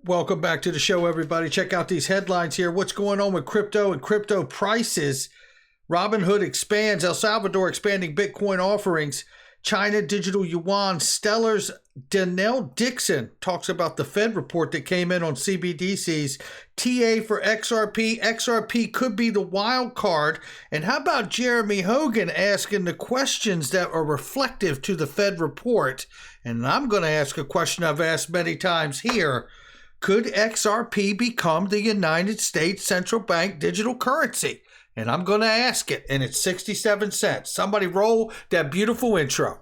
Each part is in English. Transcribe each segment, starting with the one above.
Welcome back to the show, everybody. Check out these headlines here. What's going on with crypto and crypto prices? Robinhood expands. El Salvador expanding Bitcoin offerings. China digital yuan. Stellar's Danielle Dixon talks about the Fed report that came in on CBDCs. TA for XRP. XRP could be the wild card. And how about Jeremy Hogan asking the questions that are reflective to the Fed report? And I'm going to ask a question I've asked many times here. Could XRP become the United States central bank digital currency? And I'm going to ask it, and it's 67 cents. Somebody roll that beautiful intro.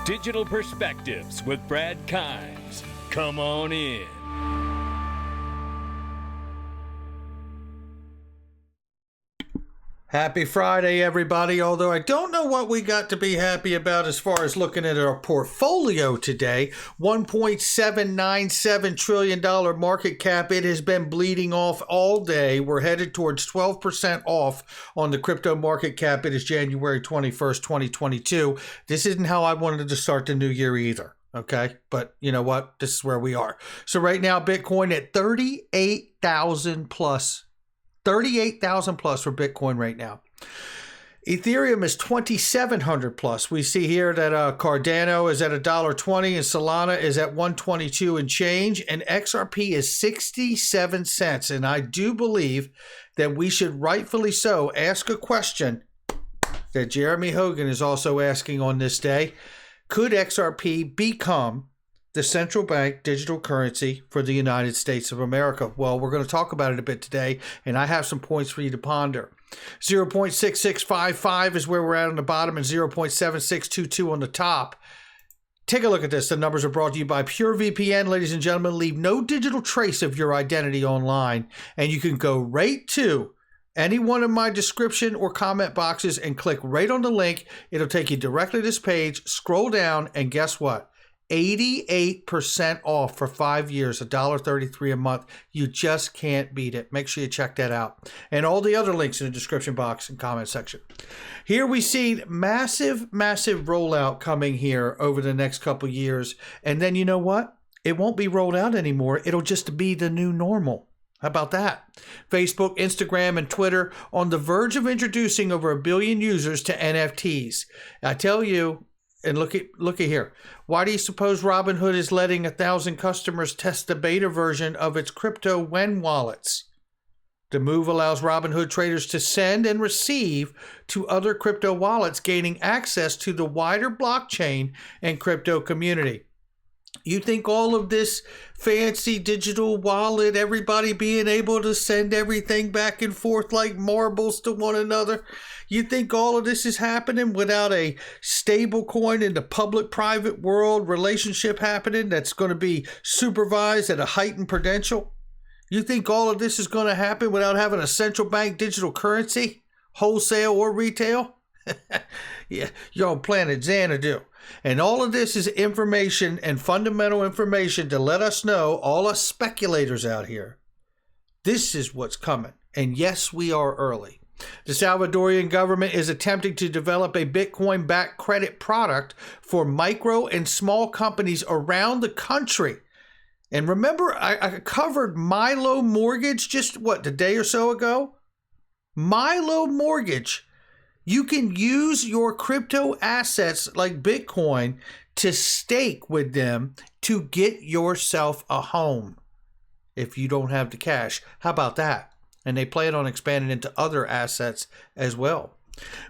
Digital Perspectives with Brad Kimes. Come on in. Happy Friday, everybody. Although I don't know what we got to be happy about as far as looking at our portfolio today. $1.797 trillion market cap. It has been bleeding off all day. We're headed towards 12% off on the crypto market cap. It is January 21st, 2022. This isn't how I wanted to start the new year either. Okay, but you know what? This is where we are. So right now, Bitcoin at 38,000 plus. 38,000 plus for Bitcoin right now. Ethereum is 2,700 plus. We see here that Cardano is at $1.20 and Solana is at 122 and change, and XRP is 67 cents. And I do believe that we should rightfully so ask a question that Jeremy Hogan is also asking on this day. Could XRP become the central bank digital currency for the United States of America? Well, we're going to talk about it a bit today, and I have some points for you to ponder. 0.6655 is where we're at on the bottom, and 0.7622 on the top. Take a look at this. The numbers are brought to you by purevpn. Ladies and gentlemen, leave no digital trace of your identity online, and you can go right to any one of my description or comment boxes and click right on the link. It'll take you directly to this page. Scroll down, and guess what? 88% off for 5 years, $1.33 a month. You just can't beat it. Make sure you check that out. And all the other links in the description box and comment section. Here we see massive rollout coming here over the next couple years. And then you know what? It won't be rolled out anymore. It'll just be the new normal. How about that? Facebook, Instagram, and Twitter on the verge of introducing over 1 billion users to NFTs. I tell you, and look at here. Why do you suppose Robinhood is letting 1,000 customers test the beta version of its crypto Wen wallets? The move allows Robinhood traders to send and receive to other crypto wallets, gaining access to the wider blockchain and crypto community. You think all of this fancy digital wallet, everybody being able to send everything back and forth like marbles to one another, you think all of this is happening without a stable coin in the public-private world relationship happening that's going to be supervised at a heightened prudential? You think all of this is going to happen without having a central bank digital currency, wholesale or retail? Yeah, you're on planet Xanadu. And all of this is information and fundamental information to let us know, all us speculators out here, this is what's coming. And yes, we are early. The Salvadorian government is attempting to develop a Bitcoin-backed credit product for micro and small companies around the country. And remember, I covered Milo Mortgage just, a day or so ago? Milo Mortgage. You can use your crypto assets like Bitcoin to stake with them to get yourself a home if you don't have the cash. How about that? And they plan on expanding into other assets as well.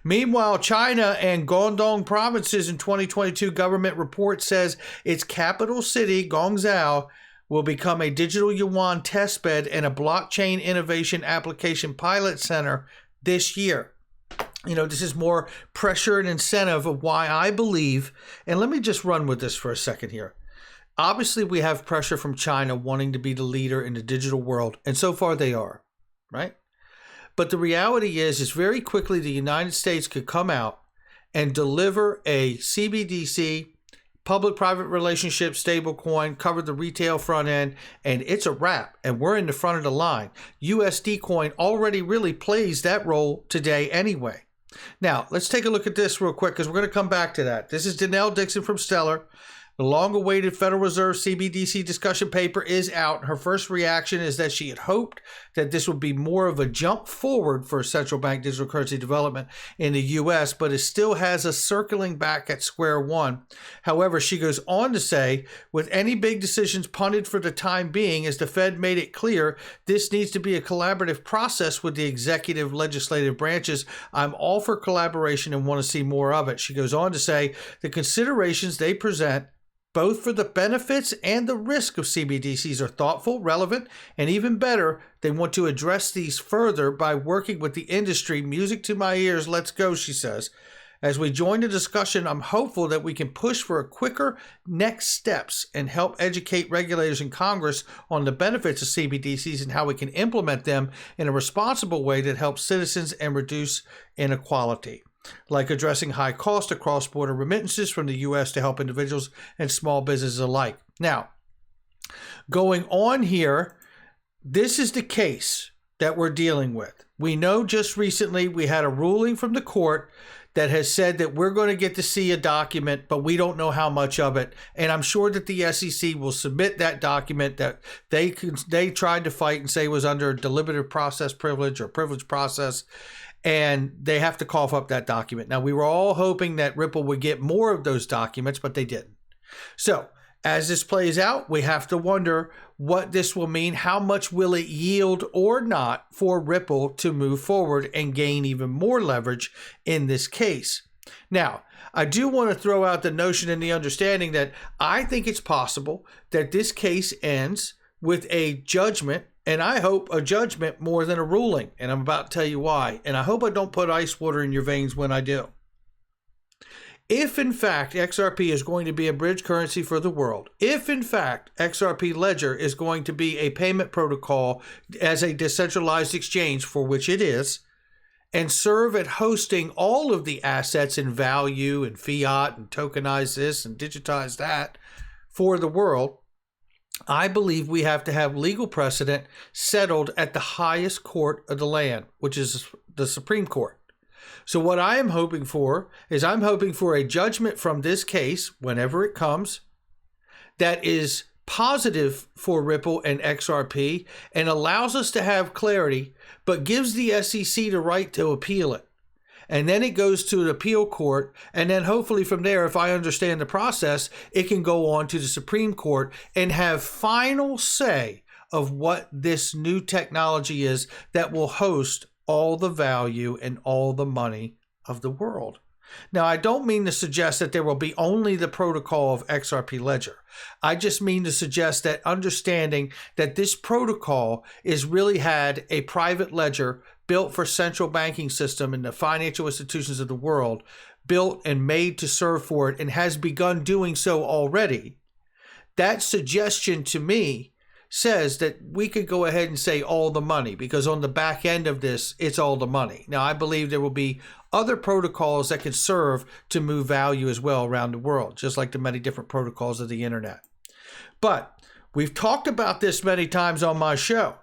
Meanwhile, China and Guangdong provinces in 2022 government report says its capital city, Guangzhou, will become a digital yuan testbed and a blockchain innovation application pilot center this year. You know, this is more pressure and incentive of why I believe, and let me just run with this for a second here. Obviously, we have pressure from China wanting to be the leader in the digital world, and so far they are, right? But the reality is very quickly the United States could come out and deliver a CBDC, public-private relationship stablecoin, cover the retail front end, and it's a wrap, and we're in the front of the line. USD coin already really plays that role today anyway. Now, let's take a look at this real quick because we're going to come back to that. This is Danelle Dixon from Stellar. The long-awaited Federal Reserve CBDC discussion paper is out. Her first reaction is that she had hoped that this would be more of a jump forward for central bank digital currency development in the U.S., but it still has us circling back at square one. However, she goes on to say, with any big decisions punted for the time being, as the Fed made it clear, this needs to be a collaborative process with the executive, legislative branches. I'm all for collaboration and want to see more of it. She goes on to say, the considerations they present both for the benefits and the risk of CBDCs are thoughtful, relevant, and even better, they want to address these further by working with the industry. Music to my ears, let's go, she says. As we join the discussion, I'm hopeful that we can push for a quicker next steps and help educate regulators in Congress on the benefits of CBDCs and how we can implement them in a responsible way that helps citizens and reduce inequality, like addressing high cost of cross-border remittances from the U.S. to help individuals and small businesses alike. Now, going on here, this is the case that we're dealing with. We know just recently we had a ruling from the court that has said that we're going to get to see a document, but we don't know how much of it. And I'm sure that the SEC will submit that document that they tried to fight and say was under deliberative process privilege or privilege process. And they have to cough up that document. Now, we were all hoping that Ripple would get more of those documents, but they didn't. So as this plays out, we have to wonder what this will mean. How much will it yield or not for Ripple to move forward and gain even more leverage in this case? Now, I do want to throw out the notion and the understanding that I think it's possible that this case ends with a judgment, and I hope a judgment more than a ruling, and I'm about to tell you why. And I hope I don't put ice water in your veins when I do. If, in fact, XRP is going to be a bridge currency for the world, if, in fact, XRP Ledger is going to be a payment protocol as a decentralized exchange, for which it is, and serve at hosting all of the assets in value and fiat and tokenize this and digitize that for the world, I believe we have to have legal precedent settled at the highest court of the land, which is the Supreme Court. So what I am hoping for is I'm hoping for a judgment from this case, whenever it comes, that is positive for Ripple and XRP and allows us to have clarity, but gives the SEC the right to appeal it. And then it goes to the appeal court. And then hopefully from there, if I understand the process, it can go on to the Supreme Court and have final say of what this new technology is that will host all the value and all the money of the world. Now, I don't mean to suggest that there will be only the protocol of XRP Ledger. I just mean to suggest that understanding that this protocol is really had a private ledger built for central banking system and the financial institutions of the world, built and made to serve for it and has begun doing so already. That suggestion to me says that we could go ahead and say all the money, because on the back end of this, it's all the money. Now, I believe there will be other protocols that can serve to move value as well around the world, just like the many different protocols of the internet. But we've talked about this many times on my show.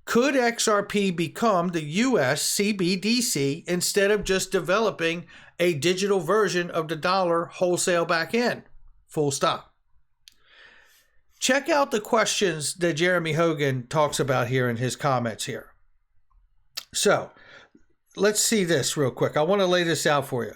Could XRP become the US CBDC instead of just developing a digital version of the dollar wholesale back end? Full stop. Check out the questions that Jeremy Hogan talks about here in his comments here. So let's see this real quick. I want to lay this out for you.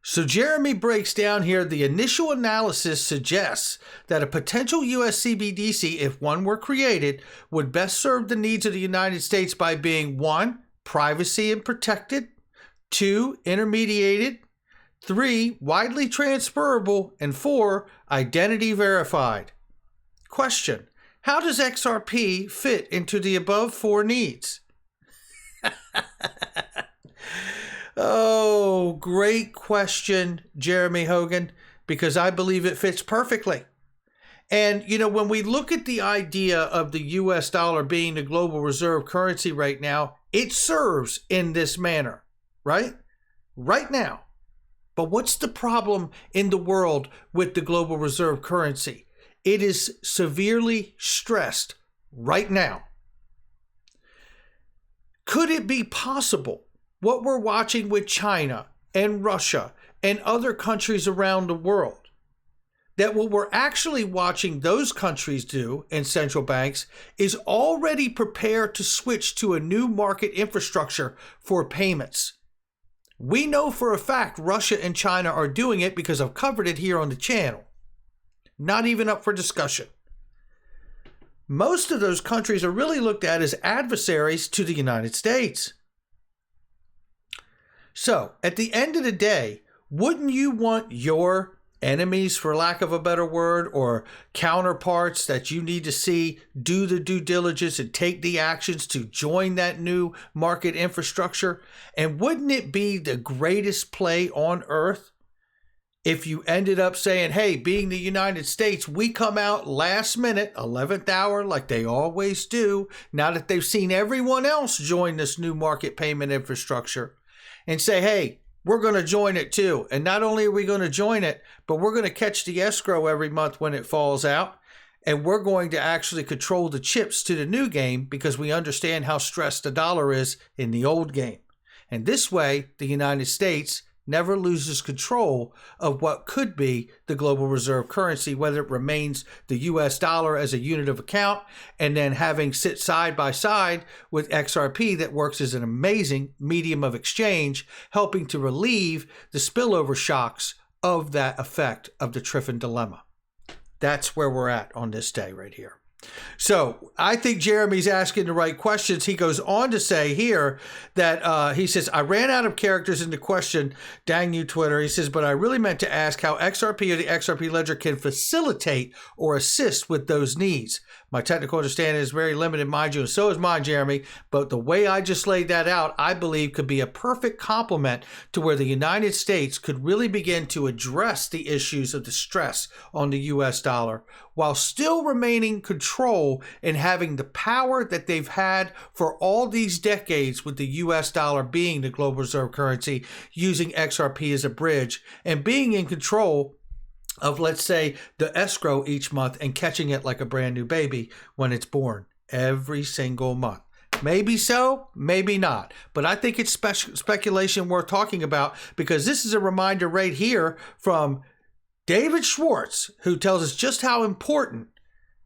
So Jeremy breaks down here the initial analysis suggests that a potential US CBDC, if one were created, would best serve the needs of the United States by being 1, privacy and protected, 2, intermediated, 3, widely transferable, and 4, identity verified. Question: how does XRP fit into the above 4 needs? Oh, great question, Jeremy Hogan, because I believe it fits perfectly. And, you know, when we look at the idea of the US dollar being the global reserve currency right now, it serves in this manner, right? Right now. But what's the problem in the world with the global reserve currency? It is severely stressed right now. Could it be possible what we're watching with China and Russia and other countries around the world, that what we're actually watching those countries do and central banks is already prepare to switch to a new market infrastructure for payments. We know for a fact Russia and China are doing it because I've covered it here on the channel. Not even up for discussion. Most of those countries are really looked at as adversaries to the United States. So, at the end of the day, wouldn't you want your enemies, for lack of a better word, or counterparts that you need to see do the due diligence and take the actions to join that new market infrastructure? And wouldn't it be the greatest play on earth if you ended up saying, hey, being the United States, we come out last minute, 11th hour, like they always do, now that they've seen everyone else join this new market payment infrastructure, and say, hey, we're going to join it too. And not only are we going to join it, but we're going to catch the escrow every month when it falls out. And we're going to actually control the chips to the new game because we understand how stressed the dollar is in the old game. And this way, the United States never loses control of what could be the global reserve currency, whether it remains the US dollar as a unit of account, and then having sit side by side with XRP that works as an amazing medium of exchange, helping to relieve the spillover shocks of that effect of the Triffin dilemma. That's where we're at on this day right here. So I think Jeremy's asking the right questions. He goes on to say here that he says, I ran out of characters in the question. Dang you, Twitter. He says, but I really meant to ask how XRP or the XRP ledger can facilitate or assist with those needs. My technical understanding is very limited, mind you, and so is mine, Jeremy. But the way I just laid that out, I believe could be a perfect complement to where the United States could really begin to address the issues of the stress on the US dollar while still remaining control and having the power that they've had for all these decades with the US dollar being the global reserve currency, using XRP as a bridge and being in control of, let's say, the escrow each month and catching it like a brand new baby when it's born every single month. Maybe so, maybe not. But I think it's speculation worth talking about, because this is a reminder right here from David Schwartz, who tells us just how important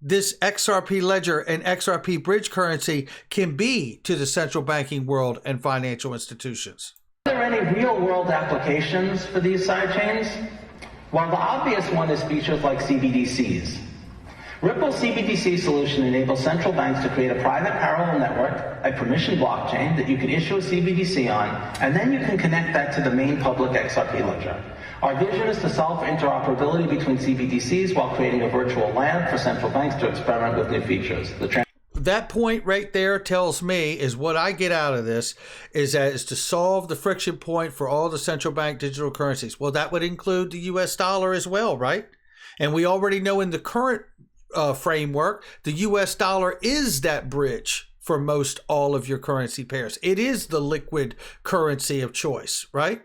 this XRP ledger and XRP bridge currency can be to the central banking world and financial institutions. Are there any real-world applications for these sidechains? Well, the obvious one is features like CBDCs. Ripple's CBDC solution enables central banks to create a private parallel network, a permissioned blockchain that you can issue a CBDC on, and then you can connect that to the main public XRP ledger. Our vision is to solve for interoperability between CBDCs while creating a virtual land for central banks to experiment with new features. That point right there tells me is what I get out of this is that is to solve the friction point for all the central bank digital currencies. Well, that would include the US dollar as well, right? And we already know in the current framework, the US dollar is that bridge for most all of your currency pairs. It is the liquid currency of choice, right?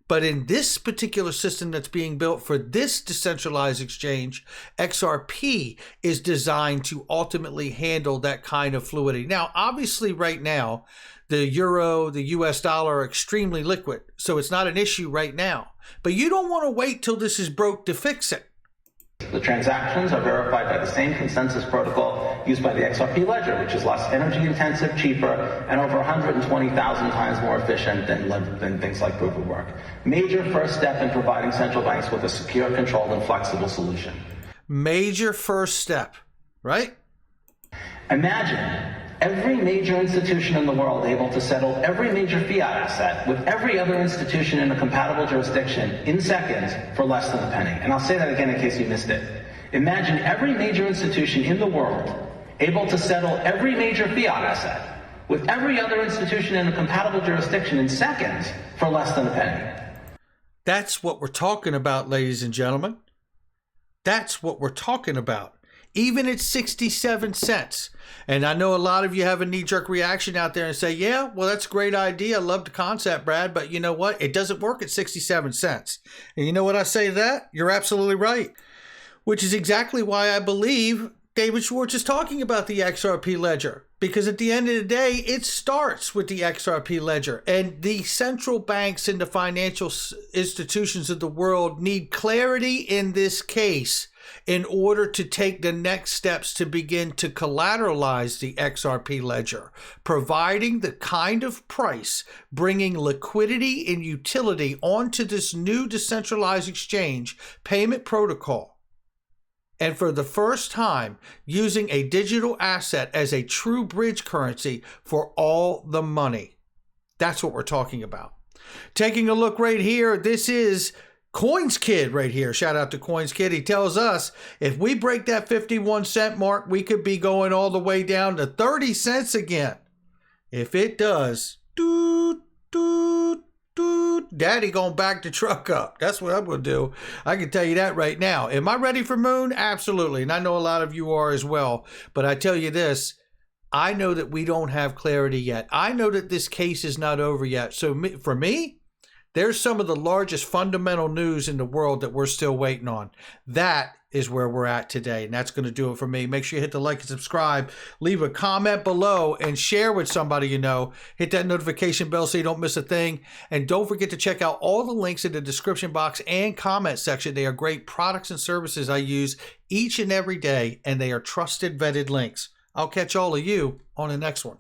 But in this particular system that's being built for this decentralized exchange, XRP is designed to ultimately handle that kind of fluidity. Now, obviously right now, the euro, the US dollar are extremely liquid, so it's not an issue right now. But you don't want to wait till this is broke to fix it. The transactions are verified by the same consensus protocol used by the XRP ledger, which is less energy intensive, cheaper, and over 120,000 times more efficient than things like proof of work. Major first step in providing central banks with a secure, controlled, and flexible solution. Major first step, right? Imagine every major institution in the world able to settle every major fiat asset with every other institution in a compatible jurisdiction in seconds for less than a penny. And I'll say that again in case you missed it. Imagine every major institution in the world able to settle every major fiat asset with every other institution in a compatible jurisdiction in seconds for less than a penny. That's what we're talking about, ladies and gentlemen. That's what we're talking about. Even at 67 cents. And I know a lot of you have a knee-jerk reaction out there and say, yeah, well, that's a great idea. I love the concept, Brad. But you know what? It doesn't work at 67 cents. And you know what I say to that? You're absolutely right. Which is exactly why I believe David Schwartz is talking about the XRP ledger, because at the end of the day, it starts with the XRP ledger, and the central banks and the financial institutions of the world need clarity in this case in order to take the next steps to begin to collateralize the XRP ledger, providing the kind of price, bringing liquidity and utility onto this new decentralized exchange payment protocol. And for the first time, using a digital asset as a true bridge currency for all the money. That's what we're talking about. Taking a look right here, this is Coins Kid right here. Shout out to Coins Kid. He tells us if we break that 51 cent mark, we could be going all the way down to 30 cents again. If it does, Daddy gonna back the truck up. That's what I'm gonna do. I can tell you that right now. Am I ready for Moon? Absolutely. And I know a lot of you are as well. But I tell you this, I know that we don't have clarity yet. I know that this case is not over yet. So for me, there's some of the largest fundamental news in the world that we're still waiting on. That is where we're at today. And that's going to do it for me. Make sure you hit the like and subscribe. Leave a comment below and share with somebody you know. Hit that notification bell so you don't miss a thing. And don't forget to check out all the links in the description box and comment section. They are great products and services I use each and every day. And they are trusted, vetted links. I'll catch all of you on the next one.